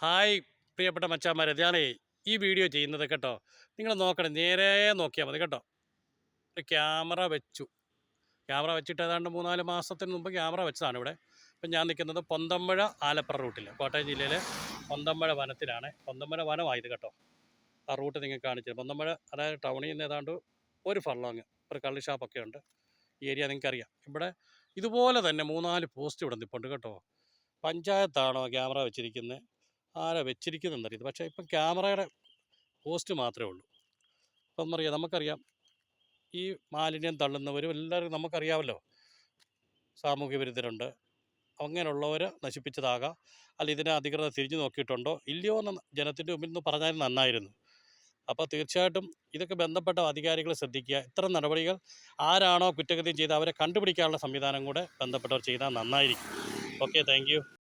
Hi പ്രിയപ്പെട്ട മച്ചാന്മാരെ, ഞാനേ ഈ വീഡിയോ ചെയ്യുന്നത് കേട്ടോ, നിങ്ങൾ നോക്കണം, നേരെ നോക്കിയാൽ മതി കേട്ടോ. ഒരു ക്യാമറ വെച്ചു. ക്യാമറ വെച്ചിട്ട് ഏതാണ്ട് 3-4 മാസത്തിന് മുമ്പ് ക്യാമറ വെച്ചതാണ് ഇവിടെ. ഇപ്പം ഞാൻ നിൽക്കുന്നത് പൊന്തമ്പഴ ആലപ്പുഴ റൂട്ടിൽ, കോട്ടയം ജില്ലയിലെ പൊന്തമ്പഴ വനത്തിലാണ്. പൊന്തമ്പഴ വനമായത് കേട്ടോ. ആ റൂട്ട് നിങ്ങൾക്ക് കാണിച്ചത് പൊന്തമ്പഴ, അതായത് ടൗണിൽ നിന്ന് ഏതാണ്ട് ഒരു ഫർലോങ് ഒരു കള്ള് ഷാപ്പൊക്കെ ഉണ്ട്. ഈ ഏരിയ നിങ്ങൾക്കറിയാം. ഇവിടെ ഇതുപോലെ തന്നെ 3-4 പോസ്റ്റ് ഇവിടെ നിൽപ്പുണ്ട് കേട്ടോ. പഞ്ചായത്താണോ ക്യാമറ വെച്ചിരിക്കുന്നത്, ആരാ വെച്ചിരിക്കുന്നതെന്നറിയത്. പക്ഷേ ഇപ്പം ക്യാമറയുടെ പോസ്റ്റ് മാത്രമേ ഉള്ളൂ. ഇപ്പം നമുക്കറിയാം ഈ മാലിന്യം തള്ളുന്നവരും എല്ലാവരും നമുക്കറിയാമല്ലോ, സാമൂഹ്യ വിരുദ്ധരുണ്ട്. അങ്ങനെയുള്ളവർ നശിപ്പിച്ചതാകാം. അല്ല ഇതിനെ അധികൃതർ തിരിഞ്ഞു നോക്കിയിട്ടുണ്ടോ ഇല്ലയോ എന്ന് ജനത്തിൻ്റെ മുമ്പിൽ നിന്ന് പറഞ്ഞാൽ നന്നായിരുന്നു. അപ്പോൾ തീർച്ചയായിട്ടും ഇതൊക്കെ ബന്ധപ്പെട്ട അധികാരികൾ ശ്രദ്ധിക്കുക. ഇത്തരം നടപടികൾ ആരാണോ കുറ്റകൃത്യം ചെയ്ത് അവരെ കണ്ടുപിടിക്കാനുള്ള സംവിധാനം കൂടെ ബന്ധപ്പെട്ടവർ ചെയ്താൽ നന്നായിരിക്കും. Okay, thank you.